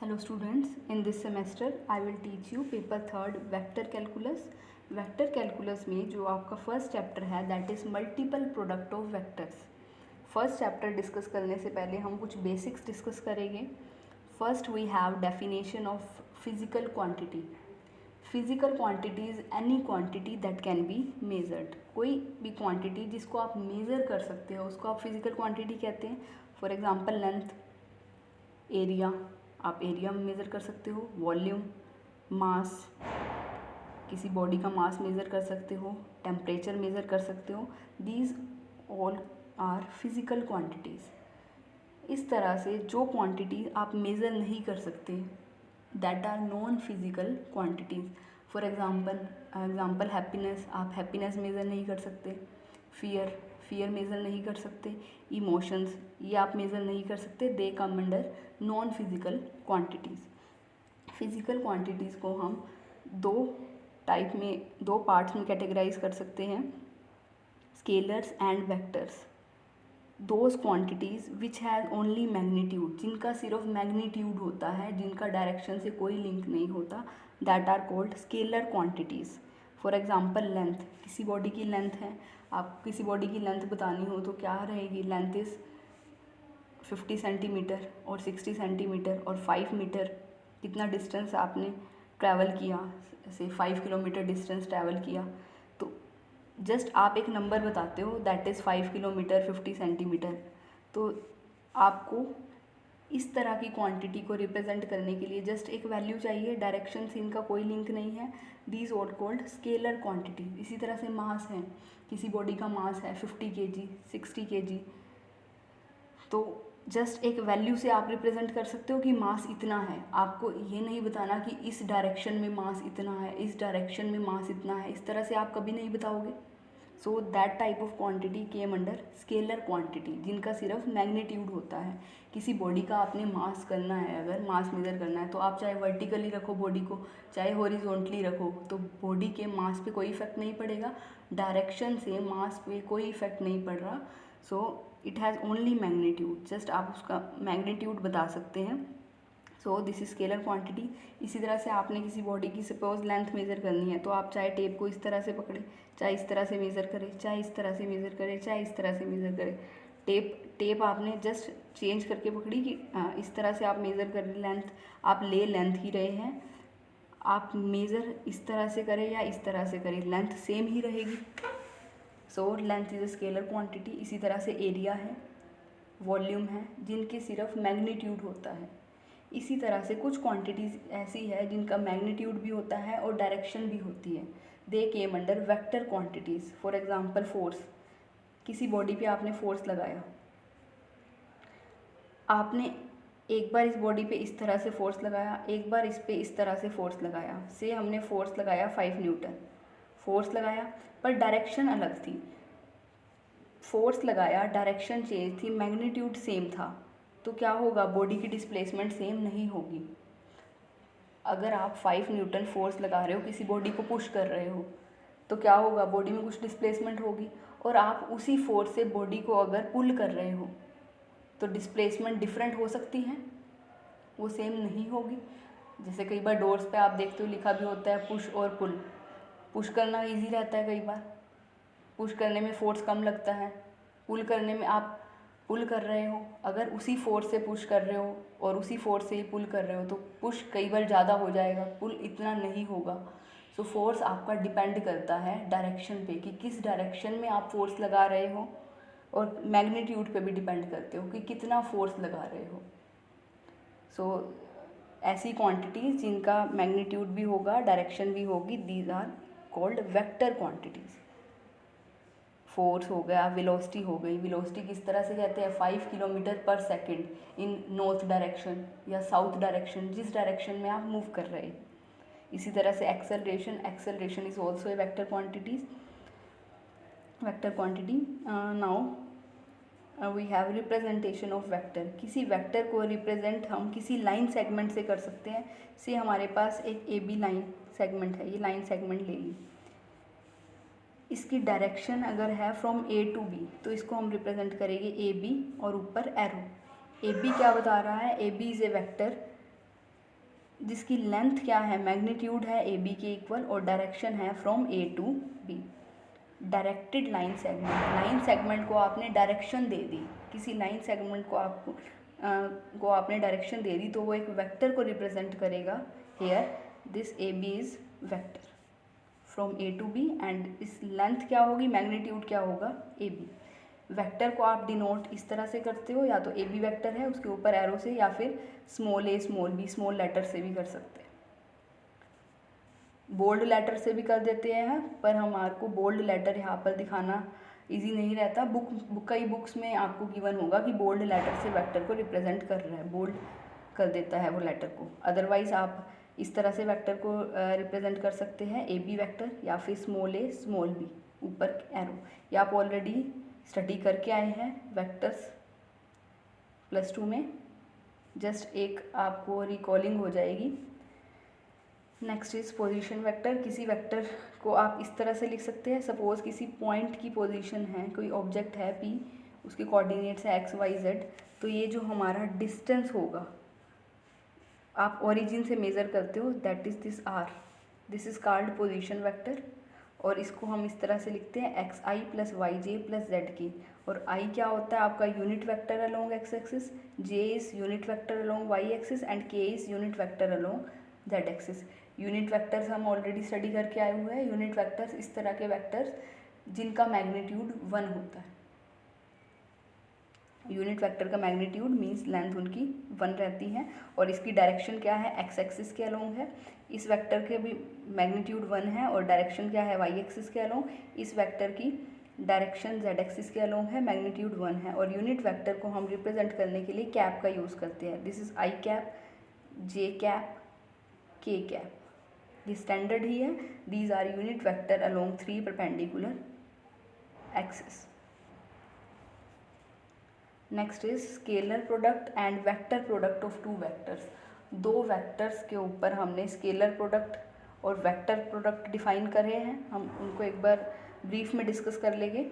Hello students, in this semester I will teach you paper third vector calculus. Vector calculus में जो आपका first chapter है that is multiple product of vectors. First chapter discuss करने से पहले हम कुछ बेसिक्स डिस्कस करेंगे. First we have definition of physical quantity. Physical quantity is any quantity that can be measured. कोई भी क्वांटिटी जिसको आप मेज़र कर सकते हो उसको आप फिजिकल क्वांटिटी कहते हैं. फॉर एग्जांपल लेंथ, एरिया, आप एरिया मेज़र कर सकते हो, वॉल्यूम, मास, किसी बॉडी का मास मेज़र कर सकते हो, टेम्परेचर मेज़र कर सकते हो. These all are physical quantities. इस तरह से जो क्वांटिटी आप मेज़र नहीं कर सकते that are non physical quantities. For example happiness, आप हैप्पीनेस मेज़र नहीं कर सकते. फियर मेज़र नहीं कर सकते. इमोशंस ये आप मेज़र नहीं कर सकते. They come under non physical quantities. Physical quantities को हम दो पार्ट्स में कैटेगराइज कर सकते हैं, scalars and vectors. Those quantities which has only magnitude, जिनका सिर्फ मैग्नीट्यूड होता है, जिनका डायरेक्शन से कोई लिंक नहीं होता, that are called scalar quantities. For example length, किसी बॉडी की लेंथ है, आप किसी बॉडी की लेंथ बतानी हो तो क्या रहेगी, लेंथ इज़ 50 सेंटीमीटर और 60 सेंटीमीटर और 5 मीटर. कितना डिस्टेंस आपने ट्रैवल किया, से 5 किलोमीटर डिस्टेंस ट्रैवल किया, तो जस्ट आप एक नंबर बताते हो दैट इज़ 5 किलोमीटर 50 सेंटीमीटर. तो आपको इस तरह की क्वांटिटी को रिप्रेजेंट करने के लिए जस्ट एक वैल्यू चाहिए, डायरेक्शन से इनका कोई लिंक नहीं है. These are called scalar quantity. इसी तरह से मास है, किसी बॉडी का मास है 50 kg 60 kg, तो जस्ट एक वैल्यू से आप रिप्रेजेंट कर सकते हो कि मास इतना है. आपको ये नहीं बताना कि इस डायरेक्शन में मास इतना है, इस डायरेक्शन में मास इतना है, इस तरह से आप कभी नहीं बताओगे. So that type of quantity came under scalar quantity, जिनका सिर्फ मैग्नीट्यूड होता है. किसी बॉडी का आपने मास करना है, अगर मास मेज़र करना है तो आप चाहे वर्टिकली रखो बॉडी को, चाहे हॉरिजॉन्टली रखो, तो बॉडी के मास पे कोई इफेक्ट नहीं पड़ेगा. डायरेक्शन से मास पे कोई इफेक्ट नहीं पड़ रहा. So it has only magnitude, just आप उसका मैग्नीट्यूड बता सकते हैं. सो दिस इज स्केलर क्वांटिटी. इसी तरह से आपने किसी बॉडी की सपोज लेंथ मेज़र करनी है तो आप चाहे टेप को इस तरह से पकड़े, चाहे इस तरह से मेज़र करें, चाहे इस तरह से मेज़र करें, चाहे इस तरह से मेज़र करें. टेप आपने जस्ट चेंज करके पकड़ी कि इस तरह से आप मेज़र कर लेंथ, आप ले लेंथ ही रहे हैं. आप मेज़र इस तरह से करें या इस तरह से करें, लेंथ सेम ही रहेगी. So length is a scalar quantity. इसी तरह से एरिया है, वॉल्यूम है, जिनके सिर्फ मैग्नीट्यूड होता है. इसी तरह से कुछ क्वांटिटीज़ ऐसी है जिनका मैग्नीट्यूड भी होता है और डायरेक्शन भी होती है. They came under vector quantities. For example force, किसी बॉडी पे आपने फोर्स लगाया, आपने एक बार इस बॉडी पे इस तरह से फोर्स लगाया, एक बार इस पे इस तरह से फोर्स लगाया. से हमने फोर्स लगाया 5 न्यूटन, फोर्स लगाया पर डायरेक्शन अलग थी. फोर्स लगाया, डायरेक्शन चेंज थी, मैग्नीट्यूड सेम था, तो क्या होगा, बॉडी की डिस्प्लेसमेंट सेम नहीं होगी. अगर आप 5 न्यूटन फोर्स लगा रहे हो, किसी बॉडी को पुश कर रहे हो, तो क्या होगा, बॉडी में कुछ डिस्प्लेसमेंट होगी. और आप उसी फोर्स से बॉडी को अगर पुल कर रहे हो तो डिस्प्लेसमेंट डिफरेंट हो सकती हैं, वो सेम नहीं होगी. जैसे कई बार डोर्स पे आप देखते हो लिखा भी होता है पुश और पुल. पुश करना इजी रहता है, कई बार पुश करने में फोर्स कम लगता है, पुल करने में आप पुल कर रहे हो, अगर उसी फोर्स से पुश कर रहे हो और उसी फोर्स से ही पुल कर रहे हो तो पुश कई बार ज़्यादा हो जाएगा, पुल इतना नहीं होगा. सो फोर्स आपका डिपेंड करता है डायरेक्शन पे कि किस डायरेक्शन में आप फोर्स लगा रहे हो, और मैग्नीट्यूड पे भी डिपेंड करते हो कि कितना फोर्स लगा रहे हो. सो ऐसी क्वांटिटीज़ जिनका मैग्नीट्यूड भी होगा, डायरेक्शन भी होगी, these are called vector quantities. Force हो गया, वेलोसिटी हो गई. वेलोसिटी किस तरह से कहते हैं, 5 किलोमीटर पर सेकेंड इन नॉर्थ डायरेक्शन या साउथ डायरेक्शन, जिस डायरेक्शन में आप मूव कर रहे हैं. इसी तरह से acceleration is also a vector quantity. Now we have representation of vector. किसी वेक्टर को रिप्रेजेंट हम किसी लाइन सेगमेंट से कर सकते हैं. से हमारे पास एक ए बी लाइन सेगमेंट है, ये लाइन सेगमेंट ले ली, इसकी डायरेक्शन अगर है फ्रॉम ए टू बी तो इसको हम रिप्रेजेंट करेंगे ए बी और ऊपर एरो. ए बी क्या बता रहा है, A B is a vector जिसकी लेंथ क्या है, मैग्नीट्यूड है ए बी के इक्वल और डायरेक्शन है from A to B. Directed line segment, line segment को आपने डायरेक्शन दे दी, किसी लाइन सेगमेंट को आपने डायरेक्शन दे दी तो वो एक वेक्टर को रिप्रेजेंट करेगा। Here this A B is vector from A to B and इस लेंथ क्या होगी, मैग्नीट्यूड क्या होगा, ए बी। वेक्टर को आप डिनोट इस तरह से करते हो, या तो ए बी वैक्टर है उसके ऊपर एरो से, या फिर स्मॉल ए स्मॉल बी स्मॉल लेटर से भी कर सकते हैं, बोल्ड लेटर से भी कर देते हैं, पर हमारे को बोल्ड लेटर यहाँ पर दिखाना इजी नहीं रहता। कई बुक्स में आपको गिवन होगा कि बोल्ड लेटर से वेक्टर को रिप्रेजेंट कर रहा है, बोल्ड कर देता है वो लेटर को। अदरवाइज आप इस तरह से वेक्टर को रिप्रेजेंट कर सकते हैं, ए बी वैक्टर या फिर स्मॉल ए स्मॉल बी ऊपर एरो। या आप ऑलरेडी स्टडी करके आए हैं वेक्टर्स +2 में, जस्ट एक आपको रिकॉलिंग हो जाएगी। Next is position vector. किसी वेक्टर को आप इस तरह से लिख सकते हैं, सपोज किसी पॉइंट की पोजीशन है, कोई ऑब्जेक्ट है P, उसके कोऑर्डिनेट्स है XYZ, तो ये जो हमारा डिस्टेंस होगा, आप ओरिजिन से मेज़र करते हो, that is this R, this is called position vector. और इसको हम इस तरह से लिखते हैं XI + YJ + ZK। और I क्या होता है आपका unit vector along X axis, J is unit vector along Y axis and K is unit vector along Z axis. Unit vectors हम ऑलरेडी स्टडी करके आए हुए हैं। यूनिट वेक्टर्स इस तरह के वेक्टर्स जिनका मैग्नीट्यूड 1 होता है। यूनिट वेक्टर का मैग्नीट्यूड मींस लेंथ उनकी 1 रहती है और इसकी डायरेक्शन क्या है, एक्स एक्सिस के अलोंग है। इस वेक्टर के भी मैग्नीट्यूड 1 है और डायरेक्शन क्या है, वाई एक्सिस के अलोंग। इस वेक्टर की डायरेक्शन जेड एक्सिस के अलोंग है, मैग्नीट्यूड 1 है। और यूनिट वेक्टर को हम रिप्रेजेंट करने के लिए कैप का यूज़ करते हैं। This is I cap, J cap, K cap, ये स्टैंडर्ड ही है। These are unit vector along 3 perpendicular axis. Next is scalar product and vector product of 2 vectors. 2 vectors के ऊपर हमने स्केलर प्रोडक्ट और वेक्टर प्रोडक्ट डिफाइन करे हैं, हम उनको एक बार ब्रीफ में डिस्कस कर लेंगे।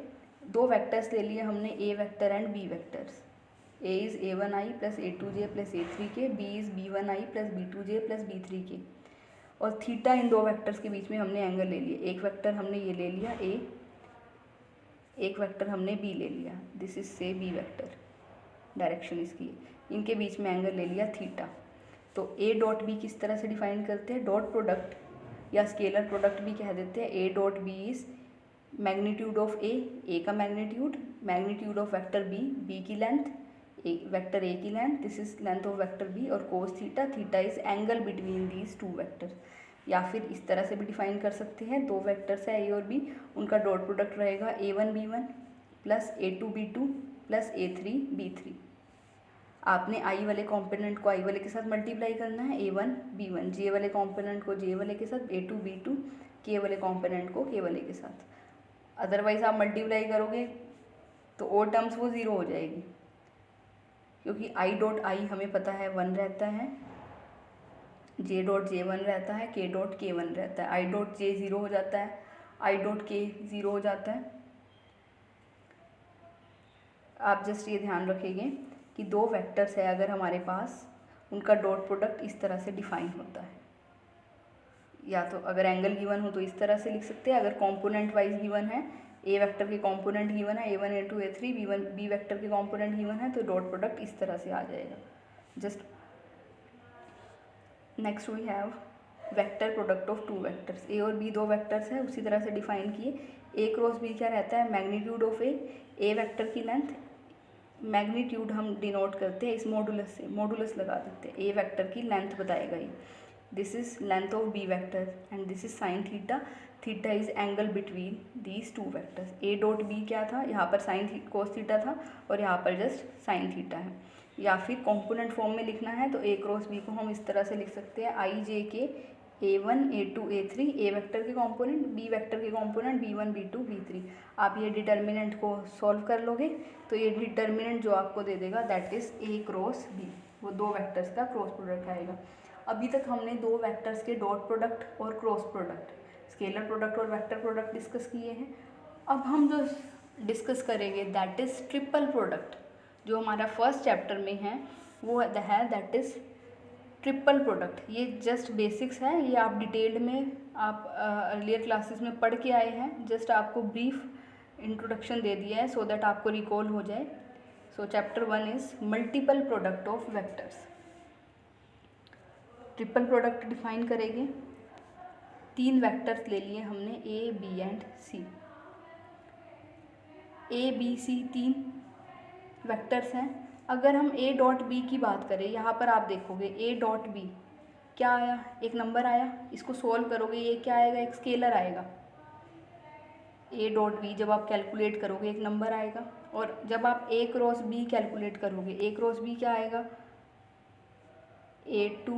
2 वेक्टर्स ले लिए हमने, A vector and B vectors. A is a1i + a2j + a3k, b is b1i + b2j + b3k। और थीटा इन 2 वेक्टर्स के बीच में हमने एंगल ले लिया। एक वेक्टर हमने ये ले लिया ए, एक वेक्टर हमने बी ले लिया, दिस इज से बी वेक्टर, डायरेक्शन इसकी, इनके बीच में एंगल ले लिया थीटा। तो ए डॉट बी किस तरह से डिफाइन करते हैं, डॉट प्रोडक्ट या स्केलर प्रोडक्ट भी कह देते हैं। A dot B is magnitude of A का magnitude of vector B, B की लेंथ, वेक्टर ए की length, this is length of vector B, और cos theta, theta is angle between these 2 vectors. या फिर इस तरह से भी डिफाइन कर सकते हैं, 2 वेक्टर्स है ए और बी, उनका डॉट प्रोडक्ट रहेगा a1 b1 + a2 b2 + a3 b3। आपने आई वाले कॉम्पोनेंट को आई वाले के साथ मल्टीप्लाई करना है, a1 b1, जे वाले कॉम्पोनेंट को जे वाले के साथ, a2 b2, के वाले कॉम्पोनेंट को के वाले के साथ। अदरवाइज आप मल्टीप्लाई करोगे तो और टर्म्स वो 0 हो जाएगी, क्योंकि आई डॉट आई हमें पता है 1 रहता है, जे डॉट जे 1 रहता है, के डॉट के 1 रहता है, आई डॉट जे 0 हो जाता है, आई डॉट के 0 हो जाता है। आप जस्ट ये ध्यान रखेंगे कि 2 वेक्टर्स है अगर हमारे पास, उनका डॉट प्रोडक्ट इस तरह से डिफाइन होता है। या तो अगर एंगल गिवन हो तो इस तरह से लिख सकते हैं, अगर कॉम्पोनेंट वाइज गिवन है, ए वेक्टर के कॉम्पोनेंट गिवन है a1 a2 a3, B vector के कॉम्पोनेंट गिवन है, तो डॉट प्रोडक्ट इस तरह से आ जाएगा। Just next we have vector product of 2 vectors. A और बी 2 वेक्टर्स है, उसी तरह से डिफाइन किए। ए क्रॉस बी क्या रहता है, मैग्नीट्यूड ऑफ ए वेक्टर की लेंथ, मैग्नीट्यूड हम डिनोट करते हैं इस मॉडुलस से, मॉडुलस लगा देते हैं, ए वेक्टर की लेंथ बताएगा ये। This is length of B vector and this is sine theta, theta is angle between these 2 vectors. A dot B क्या था, यहाँ पर साइन कोस थीटा था और यहाँ पर जस्ट साइन थीटा है। या फिर कॉम्पोनेंट फॉर्म में लिखना है तो ए क्रॉस बी को हम इस तरह से लिख सकते हैं, आई जे के a1 a2 a3, A vector के कॉम्पोनेंट, बी वेक्टर के कॉम्पोनेंट b1 b2 b3। आप ये डिटर्मिनेंट को सॉल्व कर लोगे तो ये डिटर्मिनेंट जो आपको दे देगा that is A cross B, वो 2 वेक्टर्स का क्रॉस प्रोडक्ट आएगा। अभी तक हमने 2 वेक्टर्स के डॉट प्रोडक्ट और क्रॉस प्रोडक्ट, स्केलर प्रोडक्ट और वेक्टर प्रोडक्ट डिस्कस किए हैं। अब हम जो डिस्कस करेंगे दैट इज़ ट्रिपल प्रोडक्ट, जो हमारा फर्स्ट चैप्टर में है वो है दैट इज़ ट्रिपल प्रोडक्ट ये जस्ट बेसिक्स है, ये आप डिटेल्ड में आप अर्लियर क्लासेस में पढ़ के आए हैं, जस्ट आपको ब्रीफ इंट्रोडक्शन दे दिया है सो दैट आपको रिकॉल हो जाए। So chapter 1 is multiple product of vectors. Triple product define करेंगे। 3 वेक्टर्स ले लिए हमने A B and C. A B C 3 vectors हैं। अगर हम ए डॉट बी की बात करें, यहाँ पर आप देखोगे ए डॉट बी क्या आया, एक नंबर आया। इसको सोल्व करोगे ये क्या आएगा, एक स्केलर आएगा। ए डॉट बी जब आप कैलकुलेट करोगे एक नंबर आएगा, और जब आप ए क्रॉस बी कैलकुलेट करोगे, ए क्रॉस बी क्या आएगा, A2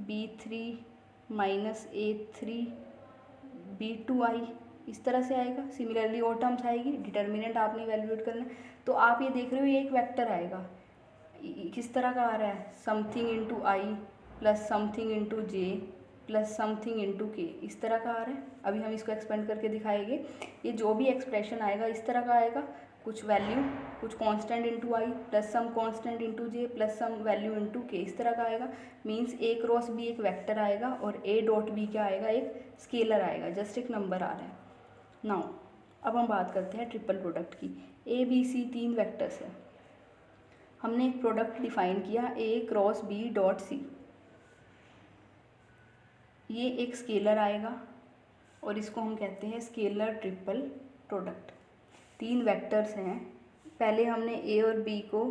B3 minus A3 B2i, इस तरह से आएगा। सिमिलरली और टर्म्स आएगी, डिटर्मिनेंट आपने इवैल्यूएट करना है। तो आप ये देख रहे हो ये एक वेक्टर आएगा, किस तरह का आ रहा है, समथिंग इंटू आई प्लस समथिंग इंटू जे प्लस समथिंग इंटू के, इस तरह का आ रहा है। अभी हम इसको एक्सपेंड करके दिखाएंगे। ये जो भी एक्सप्रेशन आएगा इस तरह का आएगा, कुछ वैल्यू, कुछ कांस्टेंट इंटू आई प्लस सम कांस्टेंट इंटू जे प्लस सम वैल्यू इंटू के, इस तरह का आएगा। मीन्स ए क्रॉस बी एक वेक्टर आएगा और ए डॉट बी क्या आएगा, एक स्केलर आएगा, जस्ट एक नंबर आ रहा है। नाउ अब हम बात करते हैं ट्रिपल प्रोडक्ट की। ए बी सी 3 वेक्टर्स है। हमने एक प्रोडक्ट डिफाइन किया ए क्रॉस बी डॉट सी। ये एक स्केलर आएगा और इसको हम कहते हैं स्केलर ट्रिपल प्रोडक्ट। 3 वेक्टर्स हैं। पहले हमने ए और बी को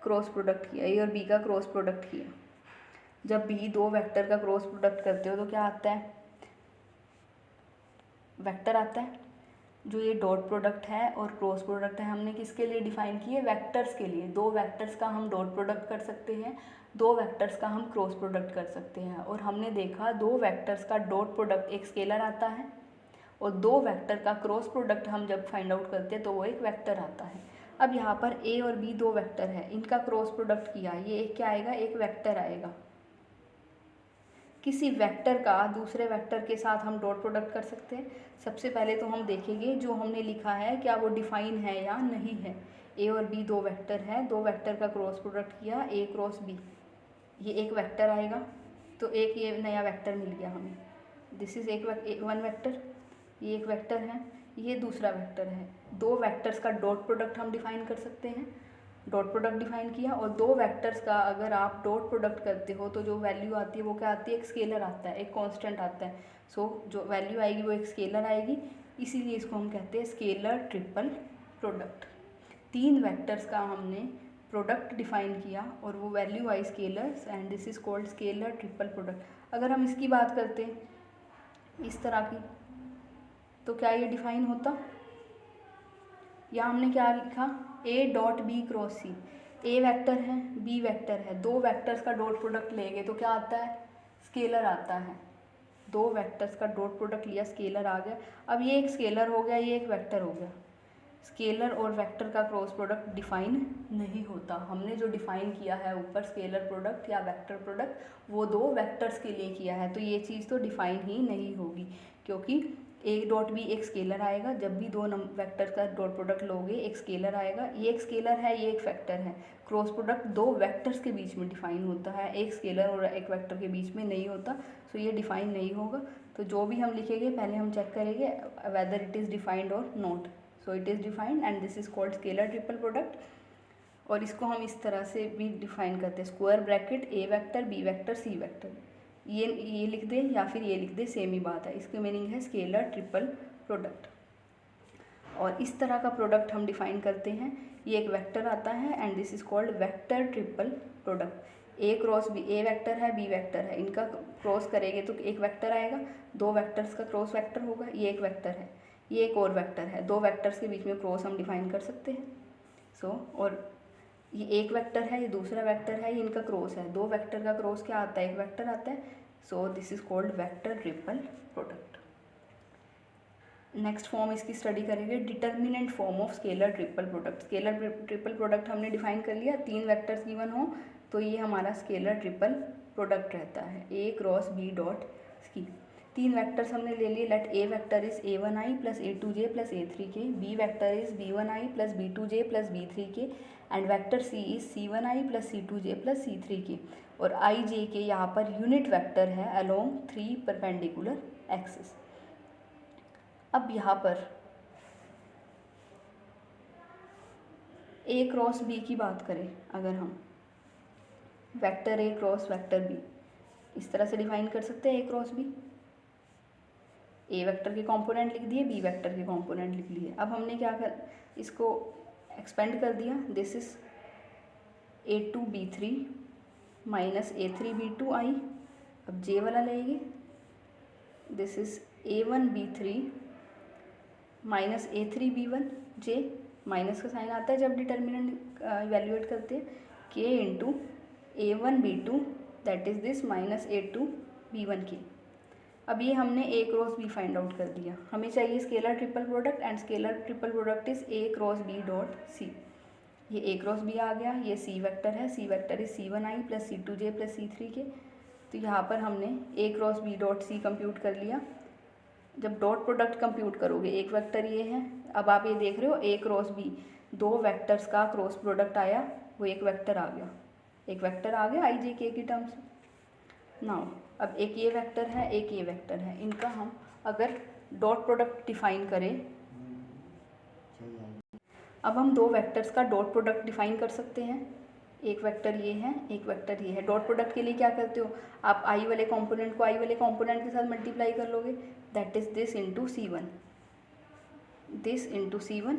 क्रॉस प्रोडक्ट किया, ए और बी का क्रॉस प्रोडक्ट किया। जब भी 2 वेक्टर का क्रॉस प्रोडक्ट करते हो तो क्या आता है, वेक्टर आता है। जो ये डॉट प्रोडक्ट है और क्रॉस प्रोडक्ट है हमने किसके लिए डिफाइन किए, वेक्टर्स के लिए। 2 वेक्टर्स का हम डॉट प्रोडक्ट कर सकते हैं, 2 वेक्टर्स का हम क्रॉस प्रोडक्ट कर सकते हैं। और हमने देखा 2 वेक्टर्स का डॉट प्रोडक्ट एक स्केलर आता है और 2 वेक्टर का क्रॉस प्रोडक्ट हम जब फाइंड आउट करते हैं तो वो एक वेक्टर आता है। अब यहाँ पर ए और बी 2 वेक्टर है, इनका क्रॉस प्रोडक्ट किया, ये एक क्या आएगा, एक वेक्टर आएगा। किसी वेक्टर का दूसरे वेक्टर के साथ हम डॉट प्रोडक्ट कर सकते हैं। सबसे पहले तो हम देखेंगे जो हमने लिखा है क्या वो डिफाइन है या नहीं है। ए और बी 2 वेक्टर है, 2 वेक्टर का क्रॉस प्रोडक्ट किया ए क्रॉस बी, ये एक वेक्टर आएगा। तो एक ये नया वेक्टर मिल गया हमें, दिस इज़ वन वेक्टर, ये एक वेक्टर है, ये दूसरा वेक्टर है। 2 वेक्टर्स का डॉट प्रोडक्ट हम डिफाइन कर सकते हैं। डॉट प्रोडक्ट डिफाइन किया और 2 वेक्टर्स का अगर आप डॉट प्रोडक्ट करते हो तो जो वैल्यू आती है वो क्या आती है, एक स्केलर आता है, एक कांस्टेंट आता है। सो जो वैल्यू आएगी वो एक स्केलर आएगी, इसीलिए इसको हम कहते हैं स्केलर ट्रिपल प्रोडक्ट। 3 वेक्टर्स का हमने प्रोडक्ट डिफाइन किया और वो value I scalars and this is called scalar triple product. अगर हम इसकी बात करते हैं इस तरह की, तो क्या ये डिफाइन होता, या हमने क्या लिखा, A dot B cross C. A vector है, बी वेक्टर है, 2 वेक्टर्स का डॉट प्रोडक्ट लेंगे तो क्या आता है, स्केलर आता है। 2 वेक्टर्स का डॉट प्रोडक्ट लिया, स्केलर आ गया। अब ये एक स्केलर हो गया, ये एक वेक्टर हो गया। स्केलर और वेक्टर का क्रॉस प्रोडक्ट डिफाइन नहीं होता। हमने जो डिफाइन किया है ऊपर स्केलर प्रोडक्ट या वेक्टर प्रोडक्ट वो 2 वेक्टर्स के लिए किया है, तो ये चीज़ तो डिफाइन ही नहीं होगी, क्योंकि ए डॉट बी एक स्केलर आएगा। जब भी 2 वेक्टर का डॉट प्रोडक्ट लोगे एक स्केलर आएगा, ये एक स्केलर है, ये एक वेक्टर है। क्रॉस प्रोडक्ट 2 वेक्टर्स के बीच में डिफाइन होता है, एक स्केलर और एक वेक्टर के बीच में नहीं होता। सो ये डिफाइन नहीं होगा। तो जो भी हम लिखेंगे पहले हम चेक करेंगे वेदर इट इज़ डिफाइंड और not. So it is defined and this is called scalar triple product. और इसको हम इस तरह से भी डिफाइन करते हैं, square bracket A vector B vector C vector, ये लिख दे या फिर ये लिख दे, सेम ही बात है। इसकी मीनिंग है स्केलर ट्रिपल प्रोडक्ट। और इस तरह का प्रोडक्ट हम डिफाइन करते हैं, ये एक वेक्टर आता है and this is called vector triple product. A cross B, A vector है बी वेक्टर है, इनका क्रॉस करेंगे तो एक वेक्टर आएगा, 2 वेक्टर्स का क्रॉस वेक्टर होगा, ये एक वेक्टर है, ये एक और वेक्टर है। 2 वेक्टर्स के बीच में क्रॉस हम डिफाइन कर सकते हैं। और ये एक वेक्टर है, ये दूसरा वेक्टर है, ये इनका क्रॉस है। 2 वेक्टर का क्रॉस क्या आता है, एक वेक्टर आता है। सो this is called vector triple product. Next form इसकी स्टडी करेंगे, determinant form of scalar triple product. Scalar triple product हमने डिफाइन कर लिया, 3 वेक्टर्स गिवन हो तो ये हमारा स्केलर ट्रिपल प्रोडक्ट रहता है, A cross B dot C. तीन वेक्टर्स हमने ले लिए। Let A vector is a1i plus a2j plus a3k, B vector is b1i plus b2j plus b3k and vector C is c1i plus c2j plus c3k। और I J K यहाँ पर unit vector है along 3 perpendicular axis. अब यहाँ पर ए cross B की बात करें, अगर हम vector A cross vector B इस तरह से डिफाइन कर सकते हैं। A cross B, A vector के कंपोनेंट लिख दिए, बी वेक्टर के कंपोनेंट लिख लिए। अब हमने क्या कर इसको एक्सपेंड कर दिया। This is a2b3 minus a3b2i। अब जे वाला लेंगे, this is a1b3 minus a3b1 J, minus का साइन आता है जब डिटर्मिनेंट इवेल्युएट करते हैं, k into a1b2 that is this minus a2b1 k। अब ये हमने A cross B find out कर दिया। हमें चाहिए scalar triple product and scalar triple product is A cross B dot C. ये ए क्रॉस बी आ गया, ये सी वेक्टर है, C vector is c1i plus c2j plus c3k। तो यहाँ पर हमने A cross B dot C compute कर लिया। जब डॉट प्रोडक्ट कंप्यूट करोगे, एक वेक्टर ये है, अब आप ये देख रहे हो ए क्रॉस बी, दो वेक्टर्स का क्रॉस प्रोडक्ट आया, वो एक वेक्टर आ गया, एक वेक्टर आ गया आई जे के की टर्म्स में। नाउ अब एक ये वेक्टर है, एक ये वेक्टर है, इनका हम अगर डॉट प्रोडक्ट डिफाइन करें, अब हम दो वेक्टर्स का डॉट प्रोडक्ट डिफाइन कर सकते हैं। एक वेक्टर ये है, एक वेक्टर ये है। डॉट प्रोडक्ट के लिए क्या करते हो आप, आई वाले कंपोनेंट को आई वाले कंपोनेंट के साथ मल्टीप्लाई कर लोगे, that is this into c1, this into c1।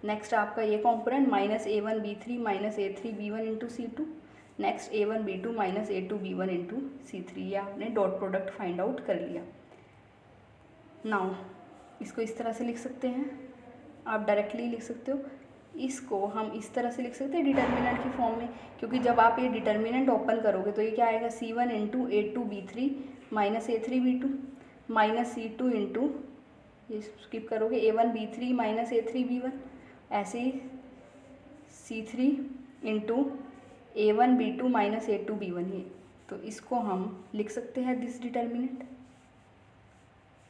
Next आपका ये component minus a1b3 minus a3b1 into c2, next a1b2 minus a2b1 into c3। ये आपने डॉट प्रोडक्ट फाइंड आउट कर लिया। नाउ इसको इस तरह से लिख सकते हैं, आप डायरेक्टली लिख सकते हो। इसको हम इस तरह से लिख सकते हैं डिटर्मिनेंट की फॉर्म में, क्योंकि जब आप ये डिटर्मिनेंट ओपन करोगे तो ये क्या आएगा, c1 into a2b3 minus a3b2 minus c2 into, ये स्किप करोगे, a1b3 माइनस a3b1, ऐसे ही c3 into a1b2 minus a2b1। ये तो इसको हम लिख सकते हैं दिस डिटर्मिनेंट।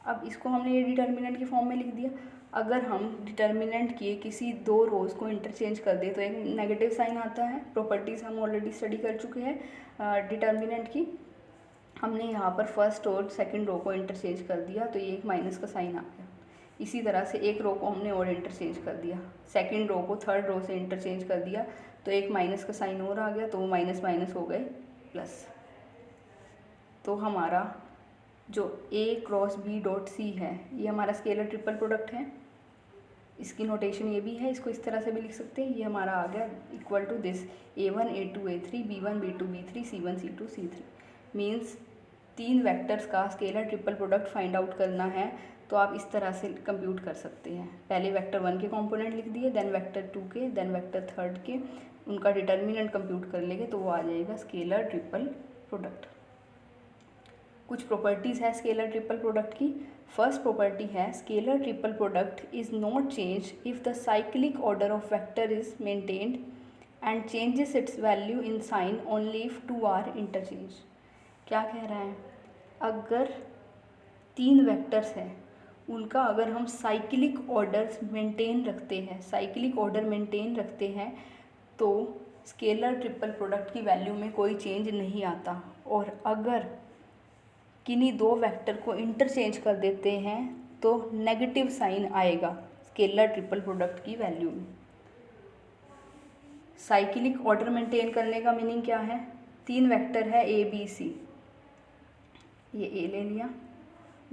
अब इसको हमने ये डिटर्मिनेंट की फॉर्म में लिख दिया। अगर हम डिटर्मिनेंट के किसी दो रोज़ को इंटरचेंज कर दें तो एक नेगेटिव साइन आता है। प्रॉपर्टीज़ हम ऑलरेडी स्टडी कर चुके हैं डिटर्मिनेंट की। हमने यहाँ पर फर्स्ट और सेकंड रो को इंटरचेंज कर दिया तो ये एक माइनस का साइन आ गया। इसी तरह से एक रो को हमने और इंटरचेंज कर दिया, सेकंड रो को थर्ड रो से इंटरचेंज कर दिया तो एक माइनस का साइन और आ गया, तो वो माइनस माइनस हो गए प्लस। तो हमारा जो ए क्रॉस बी डॉट सी है ये हमारा स्केलर ट्रिपल प्रोडक्ट है। इसकी नोटेशन ये भी है, इसको इस तरह से भी लिख सकते हैं। ये हमारा आ गया equal to this a1 a2 a3 b1 b2 b3 c1 c2 c3। Means तीन वेक्टर्स का scalar triple product find out करना है तो आप इस तरह से कंप्यूट कर सकते हैं। पहले वेक्टर 1 के कंपोनेंट लिख दिए, देन वेक्टर 2 के, देन वेक्टर 3 के, उनका डिटर्मिनेंट कंप्यूट कर लेंगे तो वो आ जाएगा स्केलर ट्रिपल प्रोडक्ट। कुछ प्रॉपर्टीज़ है स्केलर ट्रिपल प्रोडक्ट की। फर्स्ट प्रॉपर्टी है scalar triple product is not change if the cyclic order of vector is maintained and changes its value in sign only if two are interchange. क्या कह रहा है, अगर तीन vectors हैं उनका अगर हम साइक्लिक ऑर्डर मेंटेन रखते हैं, साइक्लिक ऑर्डर मेंटेन रखते हैं तो स्केलर ट्रिपल प्रोडक्ट की वैल्यू में कोई चेंज नहीं आता। और अगर किन्हीं दो वेक्टर को इंटरचेंज कर देते हैं तो नेगेटिव साइन आएगा स्केलर ट्रिपल प्रोडक्ट की वैल्यू में। साइक्लिक ऑर्डर मेंटेन करने का मीनिंग क्या है, तीन वेक्टर है ए बी सी, ये ए ले लिया,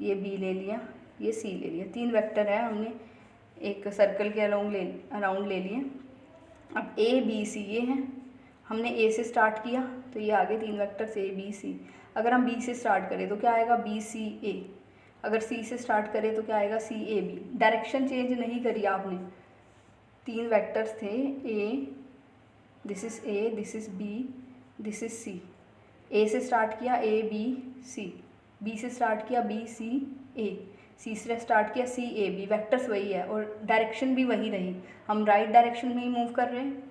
ये बी ले लिया, ये सी ले लिया, तीन वेक्टर है, हमने एक सर्कल के अराउंड ले लिए। अब ए बी सी ये हैं, हमने ए से स्टार्ट किया तो ये आगे तीन वेक्टर से ए बी सी। अगर हम बी से स्टार्ट करें तो क्या आएगा बी सी ए, अगर सी से स्टार्ट करें तो क्या आएगा C A B. Direction change नहीं करी आपने, तीन वेक्टर्स थे A, this is A, this is B, this is C. A से स्टार्ट किया ए बी सी, बी से स्टार्ट किया बी सी ए, सी से स्टार्ट किया सी ए बी। वेक्टर्स वही है और डायरेक्शन भी वही रही, हम राइट डायरेक्शन में ही मूव कर रहे हैं।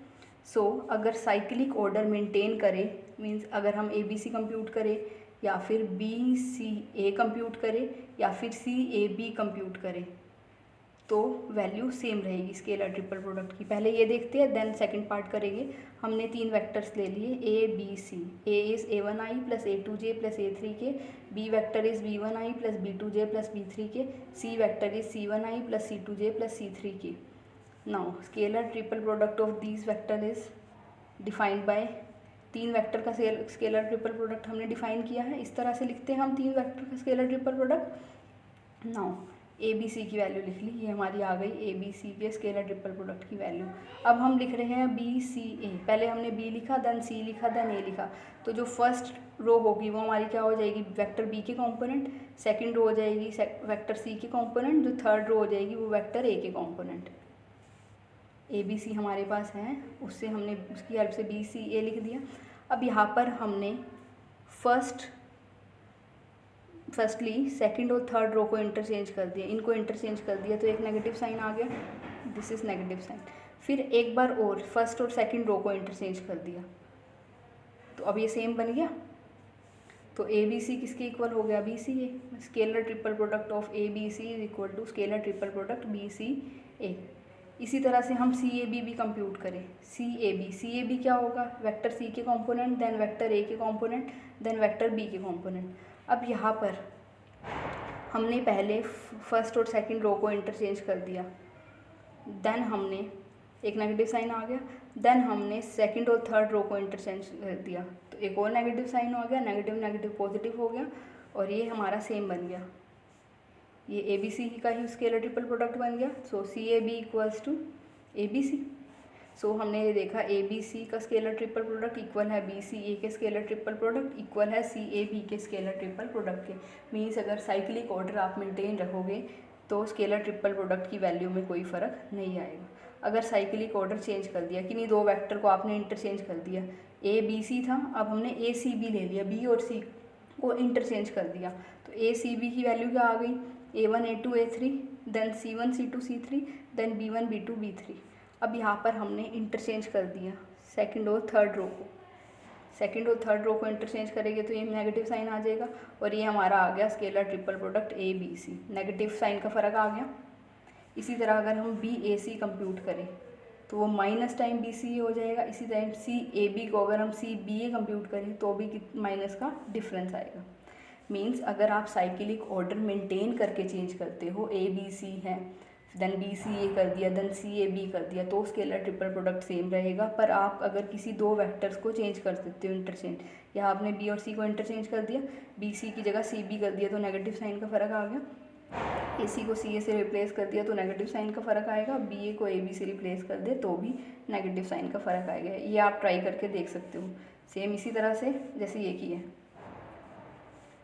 सो अगर साइक्लिक ऑर्डर मेंटेन करें मीन्स अगर हम ए बी सी कंप्यूट करें या फिर बी सी ए कंप्यूट करें या फिर सी ए बी कंप्यूट करें तो वैल्यू सेम रहेगी स्केलर ट्रिपल प्रोडक्ट की। पहले ये देखते हैं देन सेकंड पार्ट करेंगे। हमने 3 वेक्टर्स ले लिए A B C. A is a1i plus a2j plus a3k, B vector is b1i plus b2j plus b3k, C vector is c1i plus c2j plus c3k। Now scalar triple product of these vector is defined by 3 vector का scalar triple product हमने define किया है। इस तरह से लिखते हैं हम 3 वेक्टर का scalar triple product. Now A B C की वैल्यू लिख ली, ये हमारी आ गई ए बी सी के स्केलर ट्रिपल प्रोडक्ट की वैल्यू। अब हम लिख रहे हैं बी सी ए। पहले हमने बी लिखा, देन सी लिखा, देन ए लिखा। तो जो फर्स्ट रो होगी वो हमारी क्या हो जाएगी, वेक्टर बी के कंपोनेंट। सेकंड रो हो जाएगी वेक्टर सी के कंपोनेंट। जो थर्ड रो हो जाएगी वो वेक्टर ए के कंपोनेंट। ए बी सी हमारे पास है, उससे हमने उसकी हेल्प से बी सी ए लिख दिया। अब यहाँ पर हमने फर्स्टली सेकंड और थर्ड रो को इंटरचेंज कर दिया, इनको इंटरचेंज कर दिया तो एक नेगेटिव साइन आ गया, दिस इज़ नेगेटिव साइन। फिर एक बार और फर्स्ट और सेकंड रो को इंटरचेंज कर दिया तो अब ये सेम बन गया। तो ए बी सी किसके इक्वल हो गया, B C A. Scalar triple product of A B C is equal to scalar triple product B C A. इसी तरह से हम सी ए बी भी कंप्यूट करें। सी ए बी क्या होगा, वेक्टर सी के कंपोनेंट, देन वेक्टर ए के कंपोनेंट, देन वेक्टर बी के कंपोनेंट। अब यहाँ पर हमने पहले फर्स्ट और सेकंड रो को इंटरचेंज कर दिया, देन हमने एक नेगेटिव साइन आ गया, देन हमने सेकंड और थर्ड रो को इंटरचेंज कर दिया तो एक और नेगेटिव साइन आ गया, नेगेटिव नेगेटिव पॉजिटिव हो गया और ये हमारा सेम बन गया। ये ए बी सी का ही स्केलर ट्रिपल प्रोडक्ट बन गया। So C A B equals to A B C. So हमने ये देखा ए बी सी का स्केलर ट्रिपल प्रोडक्ट इक्वल है बी सी ए के स्केलर ट्रिपल प्रोडक्ट इक्वल है सी ए बी के स्केलर ट्रिपल प्रोडक्ट के। मीन्स अगर साइक्लिक ऑर्डर आप मेंटेन रखोगे तो स्केलर ट्रिपल प्रोडक्ट की वैल्यू में कोई फ़र्क नहीं आएगा। अगर साइक्लिक ऑर्डर चेंज कर दिया, किन्हीं 2 वेक्टर को आपने इंटरचेंज कर दिया, ए बी सी था, अब हमने ए सी बी ले लिया, बी और सी को इंटरचेंज कर दिया तो ए सी बी की वैल्यू क्या आ गई, A1 A2 A3, then C1 C2 C3, then B1 B2 B3। अब यहाँ पर हमने इंटरचेंज कर दिया सेकंड और थर्ड रो को। सेकंड और थर्ड रो को इंटरचेंज करेंगे तो ये नेगेटिव साइन आ जाएगा और ये हमारा आ गया scalar triple product A B C. Negative sign का फ़र्क आ गया। इसी तरह अगर हम बी ए सी कंप्यूट करें तो वो माइनस टाइम बी सी ए हो जाएगा। इसी टाइम सी ए बी को अगर हम सी बी ए कंप्यूट करें तो भी माइनस का डिफरेंस आएगा। मीन्स अगर आप साइक्लिक ऑर्डर मेंटेन करके चेंज करते हो, ए बी सी है, देन बी सी ए कर दिया, देन सी ए बी कर दिया, तो स्केलर ट्रिपल प्रोडक्ट सेम रहेगा। पर आप अगर किसी 2 वेक्टर्स को चेंज कर सकते हो इंटरचेंज, या आपने बी और सी को इंटरचेंज कर दिया, बी सी की जगह सी बी कर दिया तो नेगेटिव साइन का फ़र्क आ गया। ए सी को सी ए से रिप्लेस कर दिया तो नेगेटिव साइन का फ़र्क आएगा। बी ए को ए बी से रिप्लेस कर दे तो भी नेगेटिव साइन का फ़र्क आएगा। ये आप ट्राई करके देख सकते हो सेम इसी तरह से जैसे ये की है,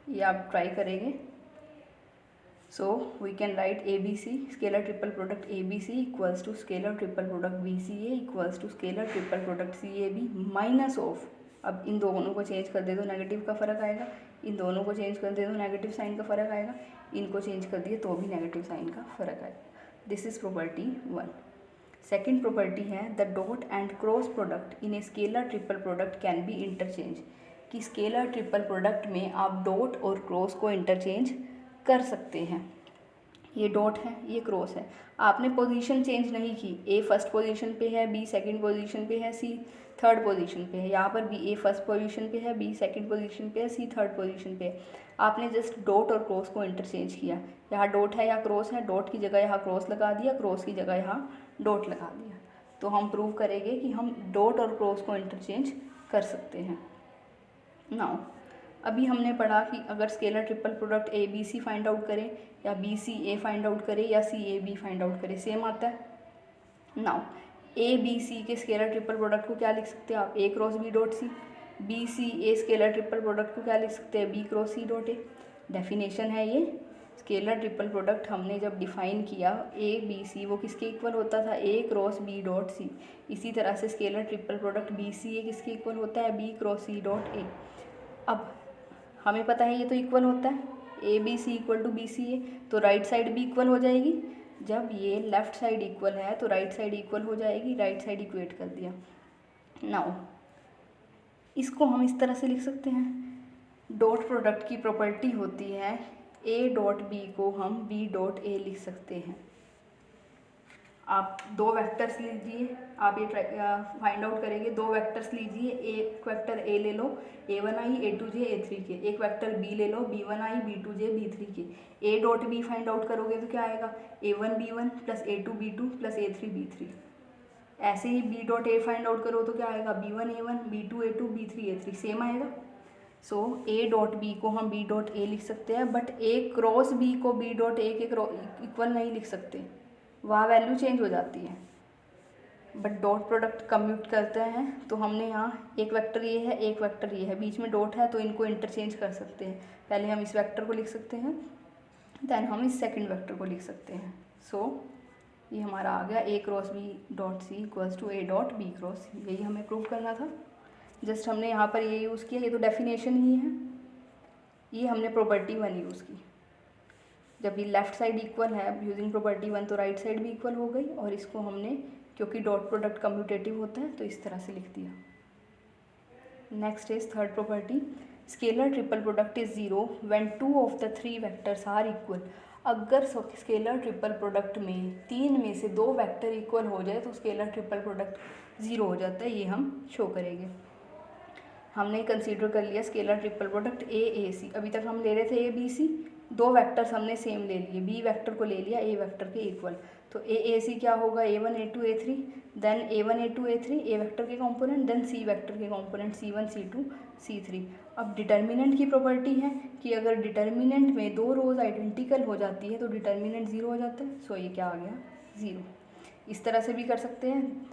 ये आप ट्राई करेंगे। So we can write A B C scalar triple product A B C equals to scalar triple product B C A equals to scalar triple product C A B minus of, अब इन दोनों को change कर दे तो negative का फ़र्क आएगा, इन दोनों को चेंज कर दे तो नेगेटिव साइन का फ़र्क आएगा, इनको चेंज कर दिए तो भी नेगेटिव साइन का फ़र्क आएगा। This is property 1। Second property है the dot and cross product in a scalar triple product can be interchange. कि स्केलर ट्रिपल प्रोडक्ट में आप डॉट और क्रॉस को इंटरचेंज कर सकते हैं। ये डॉट है, ये क्रॉस है, आपने पोजीशन चेंज नहीं की। ए फर्स्ट पोजीशन पे है, बी सेकंड पोजीशन पे है, सी थर्ड पोजीशन पे है। यहाँ पर भी ए फर्स्ट पोजीशन पे है, बी सेकंड पोजीशन पे है, सी थर्ड पोजीशन पे है। आपने जस्ट डॉट और क्रॉस को इंटरचेंज किया। यहाँ डॉट है या क्रॉस है, डॉट की जगह यहाँ क्रॉस लगा दिया, क्रॉस की जगह यहाँ डॉट लगा दिया। तो हम प्रूव करेंगे कि हम डॉट और क्रॉस को इंटरचेंज कर सकते हैं। नाउ अभी हमने पढ़ा कि अगर scalar triple product A B C find out करें या B C A find out करें या C A B find out करें, सेम आता है। नाउ ए बी सी के स्केलर ट्रिपल प्रोडक्ट को क्या लिख सकते हैं आप, A cross B dot C. B C A scalar triple product को क्या लिख सकते हैं, B cross C dot A. Definition है ये। स्केलर ट्रिपल प्रोडक्ट हमने जब डिफाइन किया ए बी सी, वो किसके इक्वल होता था, A cross B dot C. इसी तरह से scalar triple product B C A किसके इक्वल होता है, B cross C dot A. अब हमें पता है ये तो इक्वल होता है, A B C equal to B C A, तो राइट साइड भी इक्वल हो जाएगी। जब ये लेफ़्ट साइड इक्वल है तो राइट साइड इक्वल हो जाएगी, राइट साइड इक्वेट कर दिया। नाउ इसको हम इस तरह से लिख सकते हैं, डॉट प्रोडक्ट की प्रॉपर्टी होती है ए डॉट बी को हम बी डॉट ए लिख सकते हैं। आप दो वेक्टर्स लीजिए, आप ये फाइंड आउट करेंगे, दो वेक्टर्स लीजिए, एक वेक्टर ए ले लो a1i a2j a3 के, एक वेक्टर बी ले लो b1i b2j b3 के। A dot B find out करोगे तो क्या आएगा, a1 b1 plus a2 b2 plus a3 b3। ऐसे ही B dot A find out करो तो क्या आएगा, b1 a1 b2 a2 b3 a3, same आएगा। सो ए डॉट बी को हम बी डॉट ए लिख सकते हैं, बट ए क्रॉस बी को बी डॉट ए के इक्वल नहीं लिख सकते, वहाँ वैल्यू चेंज हो जाती है। बट डॉट प्रोडक्ट कम्यूट करते हैं तो हमने यहाँ एक वेक्टर ये है, एक वेक्टर ये है, बीच में डॉट है तो इनको इंटरचेंज कर सकते हैं। पहले हम इस वेक्टर को लिख सकते हैं, देन हम इस सेकंड वेक्टर को लिख सकते हैं। सो ये हमारा आ गया A cross B dot C equals to A dot B cross C. यही हमें प्रूव करना था, जस्ट हमने यहाँ पर ये यूज़ किया। ये तो डेफिनेशन ही है, ये हमने प्रॉपर्टी 1 यूज़ की। जब ये लेफ्ट साइड इक्वल है यूजिंग प्रॉपर्टी 1 तो राइट साइड भी इक्वल हो गई, और इसको हमने क्योंकि डॉट प्रोडक्ट कम्यूटेटिव होता है तो इस तरह से लिख दिया। Next is third property, scalar triple product is 0 when 2 of the 3 vectors are equal. अगर स्केलर ट्रिपल प्रोडक्ट में 3 में से 2 वेक्टर इक्वल हो जाए तो स्केलर ट्रिपल प्रोडक्ट 0 हो जाता है। ये हम शो करेंगे। हमने कंसीडर कर लिया स्केलर ट्रिपल प्रोडक्ट ए सी। अभी तक हम ले रहे थे ए बी सी, दो वेक्टर्स हमने सेम ले लिए, बी वेक्टर को ले लिया ए वेक्टर के इक्वल, तो ए सी क्या होगा, a1 a2 a3, then a1 a2 a3 A vector के कंपोनेंट, देन सी वेक्टर के कंपोनेंट c1 c2 c3। अब डिटर्मिनेंट की प्रॉपर्टी है कि अगर डिटर्मिनेंट में दो रोज आइडेंटिकल हो जाती है तो डिटर्मिनेंट 0 हो जाता है। सो ये क्या आ गया, 0। इस तरह से भी कर सकते हैं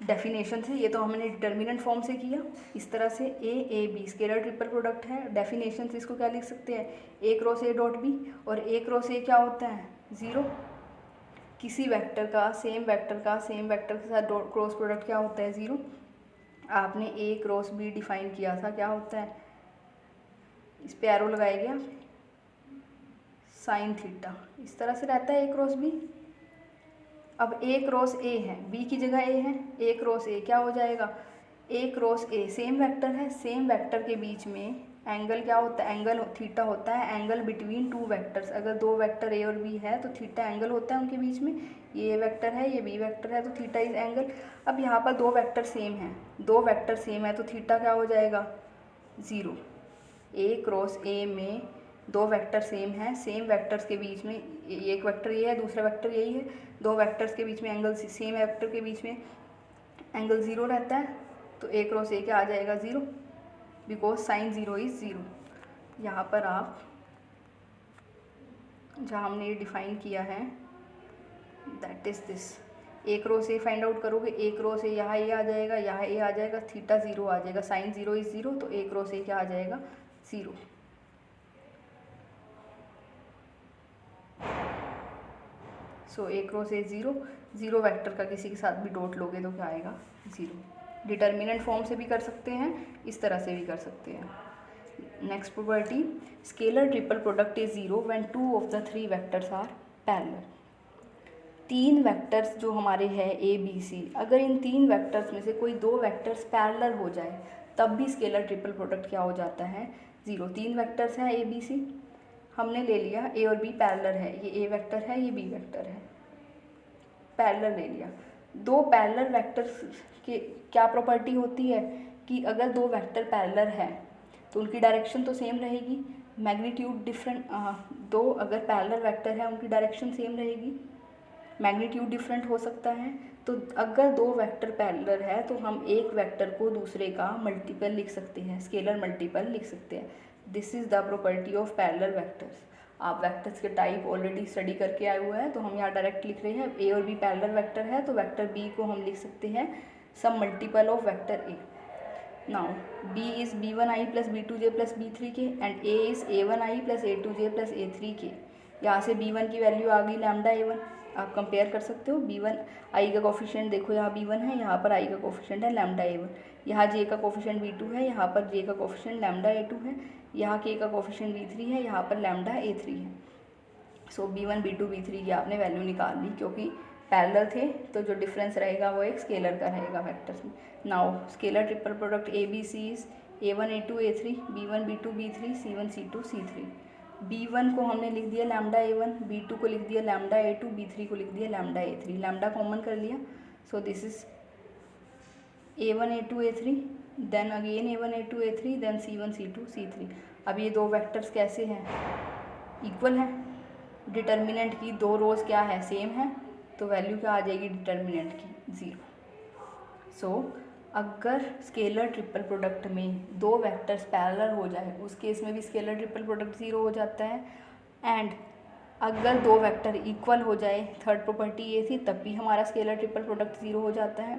डेफिनेशन से, ये तो हमने डिटर्मिनेंट फॉर्म से किया। इस तरह से A B scalar triple product है, डेफिनेशन से इसको क्या लिख सकते हैं, A cross A dot B, और ए क्रॉस ए क्या होता है, 0। किसी वेक्टर का सेम वेक्टर के साथ क्रॉस प्रोडक्ट क्या होता है, 0। आपने ए क्रॉस बी डिफाइन किया था, क्या होता है, इस पे एरो लगाया गया साइन थीटा, इस तरह से रहता है ए क्रॉस बी। अब ए क्रॉस ए है, बी की जगह ए है, ए क्रॉस ए क्या हो जाएगा, ए क्रॉस ए सेम वेक्टर है, सेम वेक्टर के बीच में एंगल क्या होता है, एंगल थीटा होता है, एंगल बिटवीन टू वेक्टर्स। अगर दो वेक्टर ए और बी है तो थीटा एंगल होता है उनके बीच में, ये ए वेक्टर है ये बी वेक्टर है तो थीटा इज एंगल। अब यहाँ पर दो वेक्टर सेम है तो थीटा क्या हो जाएगा, 0। ए क्रॉस ए में दो वेक्टर सेम है, सेम वेक्टर्स के बीच में एक वेक्टर ये है दूसरा वेक्टर यही है, दो वेक्टर्स के बीच में एंगल, सेम वेक्टर के बीच में एंगल 0 रहता है, तो ए क्रॉस ए क्या आ जाएगा, 0, बिकॉज साइन 0 इज 0। यहाँ पर आप जहाँ हमने ये डिफाइन किया है that is this, A cross A find out करोगे, ए क्रॉस ए यहाँ ए आ जाएगा, यहाँ ए आ जाएगा, थीटा 0 आ जाएगा, साइन 0 इज 0, तो ए क्रॉस ए क्या आ जाएगा, 0। सो ए क्रॉस ए 0 वेक्टर का किसी के साथ भी डॉट लोगे तो क्या आएगा, 0। डिटर्मिनेंट फॉर्म से भी कर सकते हैं, इस तरह से भी कर सकते हैं। Next property, scalar triple product is 0 when 2 of the 3 vectors are parallel. 3 vectors जो हमारे हैं ए बी सी, अगर इन 3 वेक्टर्स में से कोई 2 वेक्टर्स पैरेलल हो जाए तब भी स्केलर ट्रिपल प्रोडक्ट क्या हो जाता है, 0। 3 वेक्टर्स हैं ए बी सी, हमने ले लिया ए और बी पैरेलल है, ये ए वेक्टर है ये बी वेक्टर है, पैरेलल ले लिया। दो पैरेलल वेक्टर्स के क्या प्रॉपर्टी होती है कि अगर दो वेक्टर पैरेलल है तो उनकी डायरेक्शन तो सेम रहेगी, मैग्नीट्यूड डिफरेंट, दो अगर पैरेलल वेक्टर है उनकी डायरेक्शन सेम रहेगी, मैग्नीट्यूड डिफरेंट हो सकता है। तो अगर दो वेक्टर पैरेलल है तो हम एक वेक्टर को दूसरे का मल्टीपल लिख सकते हैं, स्केलर मल्टीपल लिख सकते हैं। This is the property of parallel vectors. आप वेक्टर्स के टाइप ऑलरेडी स्टडी करके आए हुए हैं, तो हम यहाँ डायरेक्ट लिख रहे हैं ए और बी पैरेलल वेक्टर है तो वेक्टर बी को हम लिख सकते हैं some multiple of vector A. Now B is b1i plus b2j plus b3 K and A is a1i plus a2j plus a3 K. यहाँ से b1 की वैल्यू आ गई लैम्डा a1, आप कंपेयर कर सकते हो। b1 i का कोफिशिएंट देखो, यहाँ b1 है, यहाँ पर i का कोफिशिएंट है लैम्डा a1, यहाँ j का कोफिशिएंट b2 है, यहाँ पर j का कोफिशिएंट लैम्डा a2 है, यहाँ k का कोफिशिएंट b3 है, यहाँ पर लैम्डा a3 है। सो b1 b2 b3 की आपने वैल्यू निकाल ली, क्योंकि पैरेलल थे तो जो डिफरेंस रहेगा वो एक स्केलर का रहेगा वेक्टर्स में। Now scalar triple product A B C is A1 A2 A3 B1 B2 B3 C1 C2 C3। B1 को हमने लिख दिया लैम्डा A1, B2 को लिख दिया लैम्डा A2, B3 को लिख दिया लैम्डा A3। लैम्डा कॉमन कर लिया, so this is A1 A2 A3, then again A1 A2 A3, then C1 C2 C3। अब ये दो वेक्टर्स कैसे हैं, इक्वल हैं। डिटर्मिनेंट की दो रोज क्या है, सेम है, तो वैल्यू क्या आ जाएगी डिटर्मिनेंट की, 0। सो अगर स्केलर ट्रिपल प्रोडक्ट में दो वेक्टर्स पैरेलल हो जाए उस केस में भी स्केलर ट्रिपल प्रोडक्ट 0 हो जाता है। एंड अगर दो वेक्टर इक्वल हो जाए, थर्ड प्रॉपर्टी ये थी, तब भी हमारा स्केलर ट्रिपल प्रोडक्ट 0 हो जाता है।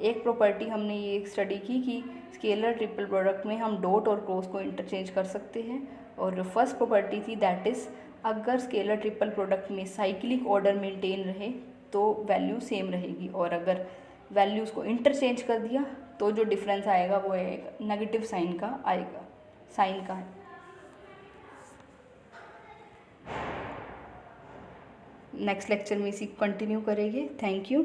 एक प्रॉपर्टी हमने ये स्टडी की कि स्केलर ट्रिपल प्रोडक्ट में हम डॉट और क्रॉस को इंटरचेंज कर सकते हैं। और जो फर्स्ट प्रॉपर्टी थी दैट इज़ अगर स्केलर ट्रिपल प्रोडक्ट में साइक्लिक ऑर्डर मेंटेन रहे तो वैल्यू सेम रहेगी, और अगर वैल्यूज़ को इंटरचेंज कर दिया तो जो डिफरेंस आएगा वो एक नेगेटिव साइन का आएगा, साइन का है। नेक्स्ट लेक्चर में इसी कंटिन्यू करेंगे। Thank you.